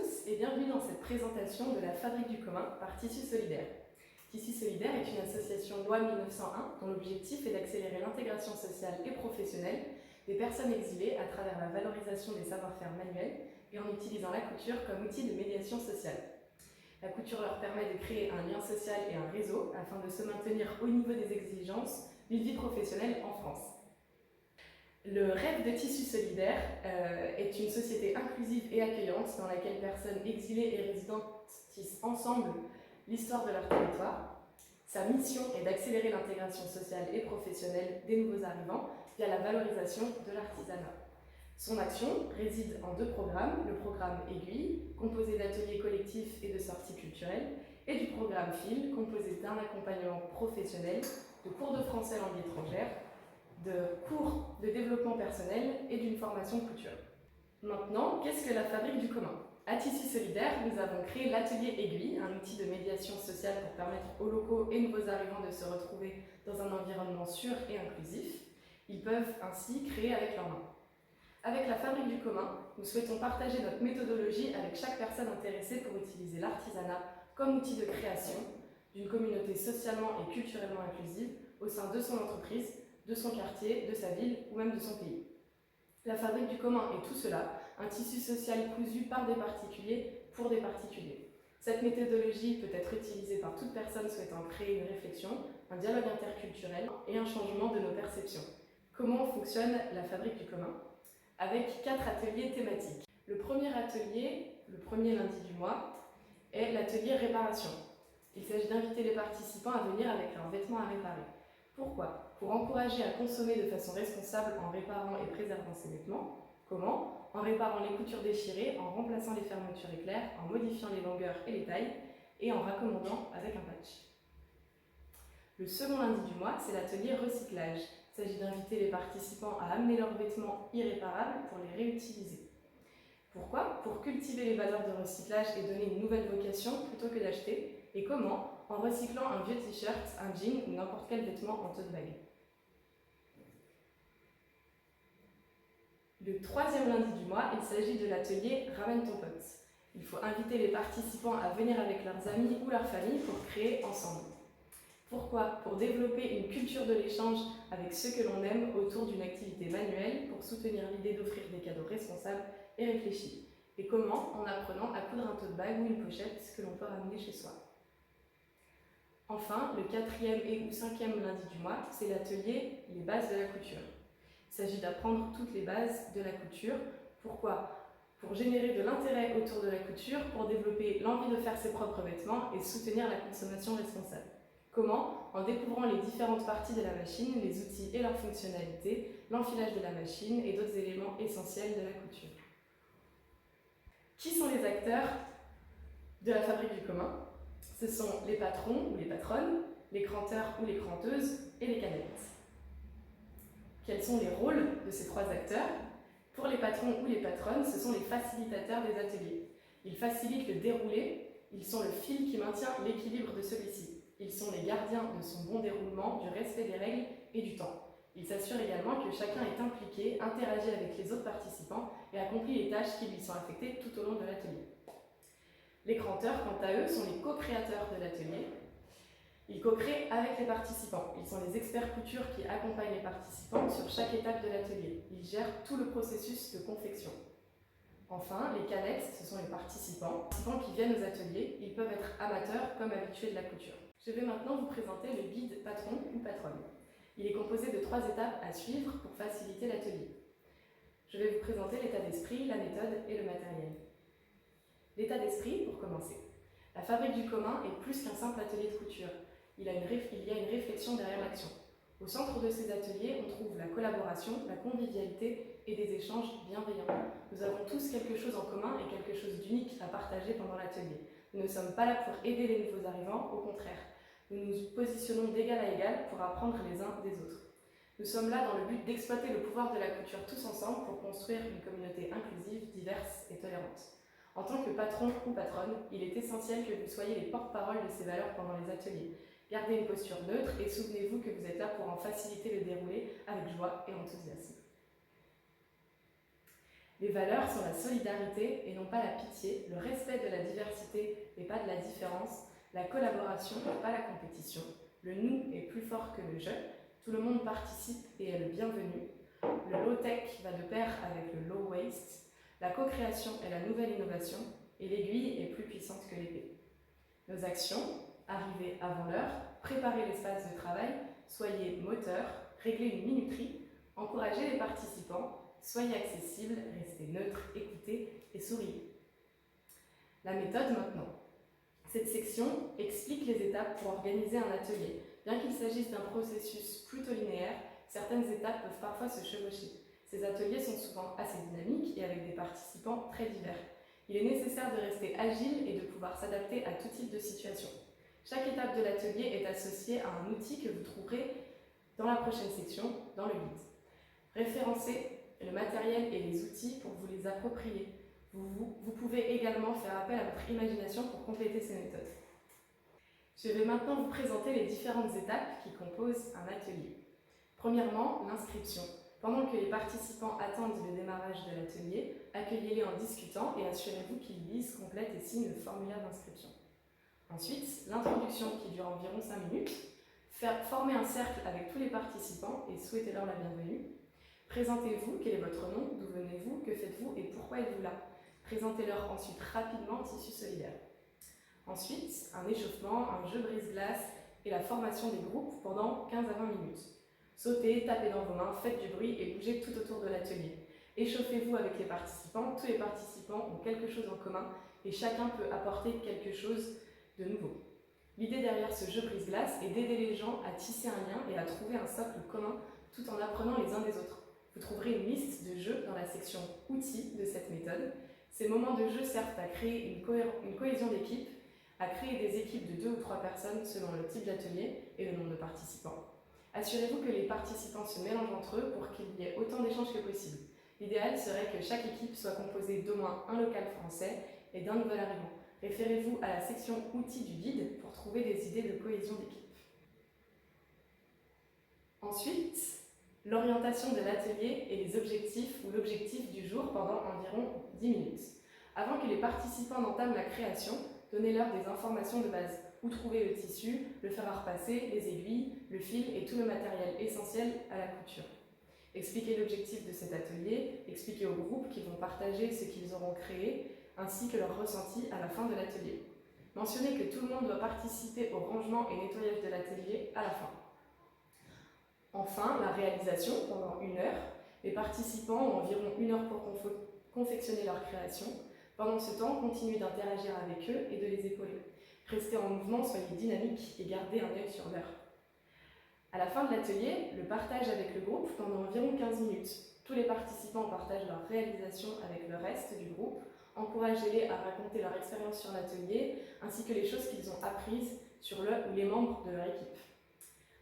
tous et bienvenue dans cette présentation de la Fabrique du commun par Tissu Solidaire. Tissu Solidaire est une association loi 1901 dont l'objectif est d'accélérer l'intégration sociale et professionnelle des personnes exilées à travers la valorisation des savoir-faire manuels et en utilisant la couture comme outil de médiation sociale. La couture leur permet de créer un lien social et un réseau afin de se maintenir au niveau des exigences d'une vie professionnelle en France. Le rêve de Tissu Solidaire est une société inclusive et accueillante dans laquelle personnes exilées et résidentes tissent ensemble l'histoire de leur territoire. Sa mission est d'accélérer l'intégration sociale et professionnelle des nouveaux arrivants via la valorisation de l'artisanat. Son action réside en 2 programmes, le programme Aiguille, composé d'ateliers collectifs et de sorties culturelles, et du programme Fil, composé d'un accompagnement professionnel, de cours de français langue étrangère, de cours de développement personnel et d'une formation couture. Maintenant, qu'est-ce que la Fabrique du commun? À Tissu Solidaire, nous avons créé l'atelier Aiguille, un outil de médiation sociale pour permettre aux locaux et nouveaux arrivants de se retrouver dans un environnement sûr et inclusif. Ils peuvent ainsi créer avec leurs mains. Avec la Fabrique du commun, nous souhaitons partager notre méthodologie avec chaque personne intéressée pour utiliser l'artisanat comme outil de création d'une communauté socialement et culturellement inclusive au sein de son entreprise, de son quartier, de sa ville ou même de son pays. La Fabrique du commun est tout cela, un tissu social cousu par des particuliers pour des particuliers. Cette méthodologie peut être utilisée par toute personne souhaitant créer une réflexion, un dialogue interculturel et un changement de nos perceptions. Comment fonctionne la Fabrique du commun? Avec 4 ateliers thématiques. Le premier atelier, le premier lundi du mois, est l'atelier réparation. Il s'agit d'inviter les participants à venir avec leurs vêtements à réparer. Pourquoi? Pour encourager à consommer de façon responsable en réparant et préservant ses vêtements. Comment? En réparant les coutures déchirées, en remplaçant les fermetures éclairs, en modifiant les longueurs et les tailles, et en raccommodant avec un patch. Le second lundi du mois, c'est l'atelier recyclage. Il s'agit d'inviter les participants à amener leurs vêtements irréparables pour les réutiliser. Pourquoi? Pour cultiver les valeurs de recyclage et donner une nouvelle vocation plutôt que d'acheter. Et comment? En recyclant un vieux t-shirt, un jean ou n'importe quel vêtement en tote bag. Le troisième lundi du mois, il s'agit de l'atelier Ramène ton pote. Il faut inviter les participants à venir avec leurs amis ou leur famille pour créer ensemble. Pourquoi? Pour développer une culture de l'échange avec ceux que l'on aime autour d'une activité manuelle pour soutenir l'idée d'offrir des cadeaux responsables et réfléchis. Et comment? En apprenant à coudre un tote bag ou une pochette que l'on peut ramener chez soi. Enfin, le 4e et ou 5e lundi du mois, c'est l'atelier Les bases de la couture. Il s'agit d'apprendre toutes les bases de la couture. Pourquoi? Pour générer de l'intérêt autour de la couture, pour développer l'envie de faire ses propres vêtements et soutenir la consommation responsable. Comment? En découvrant les différentes parties de la machine, les outils et leurs fonctionnalités, l'enfilage de la machine et d'autres éléments essentiels de la couture. Qui sont les acteurs de la Fabrique du commun? Ce sont les patrons ou les patronnes, les cranteurs ou les cranteuses et les canettes. Quels sont les rôles de ces 3 acteurs? Pour les patrons ou les patronnes, ce sont les facilitateurs des ateliers. Ils facilitent le déroulé, ils sont le fil qui maintient l'équilibre de celui-ci. Ils sont les gardiens de son bon déroulement, du respect des règles et du temps. Ils s'assurent également que chacun est impliqué, interagit avec les autres participants et accomplit les tâches qui lui sont affectées tout au long de l'atelier. Les cranteurs, quant à eux, sont les co-créateurs de l'atelier. Ils co-créent avec les participants. Ils sont les experts couture qui accompagnent les participants sur chaque étape de l'atelier. Ils gèrent tout le processus de confection. Enfin, les canettes, ce sont les participants qui viennent aux ateliers. Ils peuvent être amateurs comme habitués de la couture. Je vais maintenant vous présenter le guide patron ou patronne. Il est composé de 3 étapes à suivre pour faciliter l'atelier. Je vais vous présenter l'état d'esprit, la méthode et le matériel. L'état d'esprit, pour commencer. La Fabrique du commun est plus qu'un simple atelier de couture. Il y a une réflexion derrière l'action. Au centre de ces ateliers, on trouve la collaboration, la convivialité et des échanges bienveillants. Nous avons tous quelque chose en commun et quelque chose d'unique à partager pendant l'atelier. Nous ne sommes pas là pour aider les nouveaux arrivants, au contraire. Nous nous positionnons d'égal à égal pour apprendre les uns des autres. Nous sommes là dans le but d'exploiter le pouvoir de la couture tous ensemble pour construire une communauté inclusive, diverse et tolérante. En tant que patron ou patronne, il est essentiel que vous soyez les porte-parole de ces valeurs pendant les ateliers. Gardez une posture neutre et souvenez-vous que vous êtes là pour en faciliter le déroulé avec joie et enthousiasme. Les valeurs sont la solidarité et non pas la pitié, le respect de la diversité et pas de la différence, la collaboration et pas la compétition, le nous est plus fort que le je, tout le monde participe et est le bienvenu, le low-tech va de pair avec le low-waste, la co-création est la nouvelle innovation et l'aiguille est plus puissante que l'épée. Nos actions, arriver avant l'heure, préparer l'espace de travail, soyez moteur, réglez une minuterie, encouragez les participants, soyez accessibles, restez neutres, écoutez et souriez. La méthode maintenant. Cette section explique les étapes pour organiser un atelier. Bien qu'il s'agisse d'un processus plutôt linéaire, certaines étapes peuvent parfois se chevaucher. Ces ateliers sont souvent assez dynamiques et avec des participants très divers. Il est nécessaire de rester agile et de pouvoir s'adapter à tout type de situation. Chaque étape de l'atelier est associée à un outil que vous trouverez dans la prochaine section, dans le guide. Référencez le matériel et les outils pour vous les approprier. Vous pouvez également faire appel à votre imagination pour compléter ces méthodes. Je vais maintenant vous présenter les différentes étapes qui composent un atelier. Premièrement, l'inscription. Pendant que les participants attendent le démarrage de l'atelier, accueillez-les en discutant et assurez-vous qu'ils lisent, complètent et signent le formulaire d'inscription. Ensuite, l'introduction qui dure environ 5 minutes. Formez un cercle avec tous les participants et souhaitez-leur la bienvenue. Présentez-vous, quel est votre nom, d'où venez-vous, que faites-vous et pourquoi êtes-vous là. Présentez-leur ensuite rapidement Tissu solidaire. Ensuite, un échauffement, un jeu brise-glace et la formation des groupes pendant 15 à 20 minutes. Sautez, tapez dans vos mains, faites du bruit et bougez tout autour de l'atelier. Échauffez-vous avec les participants, tous les participants ont quelque chose en commun et chacun peut apporter quelque chose de nouveau. L'idée derrière ce jeu brise-glace est d'aider les gens à tisser un lien et à trouver un socle commun tout en apprenant les uns des autres. Vous trouverez une liste de jeux dans la section outils de cette méthode. Ces moments de jeu servent à créer une cohésion d'équipe, à créer des équipes de 2 ou 3 personnes selon le type d'atelier et le nombre de participants. Assurez-vous que les participants se mélangent entre eux pour qu'il y ait autant d'échanges que possible. L'idéal serait que chaque équipe soit composée d'au moins un local français et d'un nouvel arrivant. Référez-vous à la section outils du guide pour trouver des idées de cohésion d'équipe. Ensuite, l'orientation de l'atelier et les objectifs ou l'objectif du jour pendant environ 10 minutes. Avant que les participants n'entament la création, donnez-leur des informations de base. Où trouver le tissu, le fer à repasser, les aiguilles, le fil et tout le matériel essentiel à la couture. Expliquez l'objectif de cet atelier, expliquez au groupe qu'ils vont partager ce qu'ils auront créé, ainsi que leur ressenti à la fin de l'atelier. Mentionnez que tout le monde doit participer au rangement et nettoyage de l'atelier à la fin. Enfin, la réalisation pendant 1 heure. Les participants ont environ 1 heure pour confectionner leur création. Pendant ce temps, continuez d'interagir avec eux et de les épauler. Restez en mouvement, soyez dynamique et gardez un œil sur l'heure. À la fin de l'atelier, le partage avec le groupe pendant environ 15 minutes. Tous les participants partagent leur réalisation avec le reste du groupe. Encouragez-les à raconter leur expérience sur l'atelier, ainsi que les choses qu'ils ont apprises sur le ou les membres de leur équipe.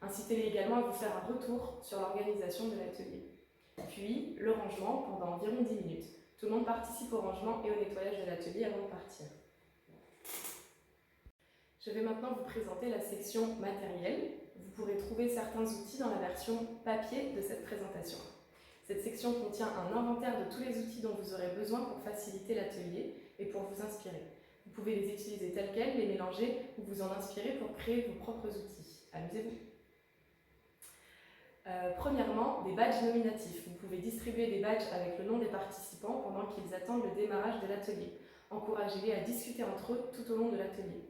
Incitez-les également à vous faire un retour sur l'organisation de l'atelier. Puis, le rangement pendant environ 10 minutes. Tout le monde participe au rangement et au nettoyage de l'atelier avant de partir. Je vais maintenant vous présenter la section matériel. Vous pourrez trouver certains outils dans la version papier de cette présentation. Cette section contient un inventaire de tous les outils dont vous aurez besoin pour faciliter l'atelier et pour vous inspirer. Vous pouvez les utiliser tels quels, les mélanger ou vous en inspirer pour créer vos propres outils. Amusez-vous. Premièrement, des badges nominatifs. Vous pouvez distribuer des badges avec le nom des participants pendant qu'ils attendent le démarrage de l'atelier. Encouragez-les à discuter entre eux tout au long de l'atelier.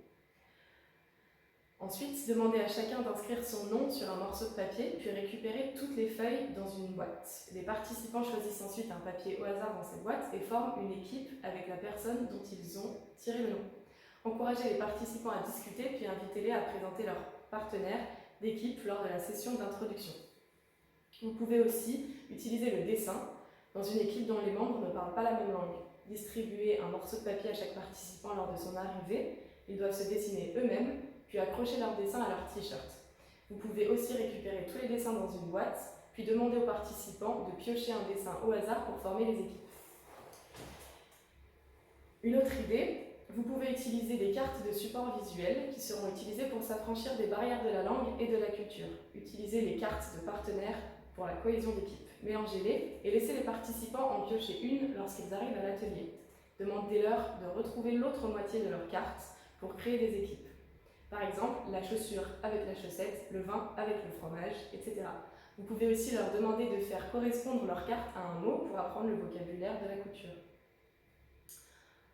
Ensuite, demandez à chacun d'inscrire son nom sur un morceau de papier, puis récupérez toutes les feuilles dans une boîte. Les participants choisissent ensuite un papier au hasard dans cette boîte et forment une équipe avec la personne dont ils ont tiré le nom. Encouragez les participants à discuter, puis invitez-les à présenter leur partenaire d'équipe lors de la session d'introduction. Vous pouvez aussi utiliser le dessin dans une équipe dont les membres ne parlent pas la même langue. Distribuez un morceau de papier à chaque participant lors de son arrivée. Ils doivent se dessiner eux-mêmes, puis accrocher leur dessin à leur t-shirt. Vous pouvez aussi récupérer tous les dessins dans une boîte, puis demander aux participants de piocher un dessin au hasard pour former les équipes. Une autre idée, vous pouvez utiliser des cartes de support visuel qui seront utilisées pour s'affranchir des barrières de la langue et de la culture. Utilisez les cartes de partenaires pour la cohésion d'équipe. mélangez-les et laissez les participants en piocher une lorsqu'ils arrivent à l'atelier. Demandez-leur de retrouver l'autre moitié de leur carte pour créer des équipes. Par exemple, la chaussure avec la chaussette, le vin avec le fromage, etc. Vous pouvez aussi leur demander de faire correspondre leur carte à un mot pour apprendre le vocabulaire de la couture.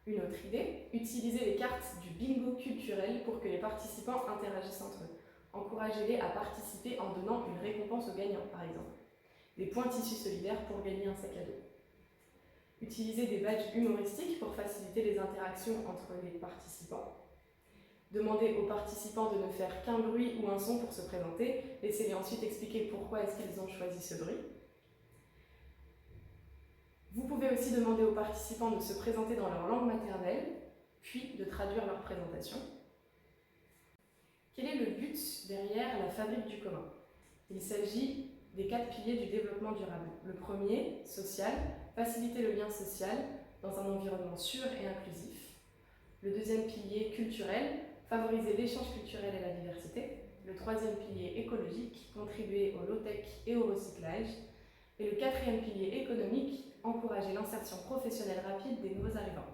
Une autre idée, utilisez les cartes du bingo culturel pour que les participants interagissent entre eux. Encouragez-les à participer en donnant une récompense aux gagnants, par exemple. Des points tissus solidaires pour gagner un sac à dos. Utilisez des badges humoristiques pour faciliter les interactions entre les participants. Demandez aux participants de ne faire qu'un bruit ou un son pour se présenter. Laissez-les ensuite expliquer pourquoi est-ce qu'ils ont choisi ce bruit. Vous pouvez aussi demander aux participants de se présenter dans leur langue maternelle, puis de traduire leur présentation. Quel est le but derrière la fabrique du commun? Il s'agit des 4 piliers du développement durable. Le premier, social, faciliter le lien social dans un environnement sûr et inclusif. Le deuxième pilier, culturel, favoriser l'échange culturel et la diversité. Le troisième pilier, écologique, contribuer au low-tech et au recyclage. Et le quatrième pilier, économique, encourager l'insertion professionnelle rapide des nouveaux arrivants.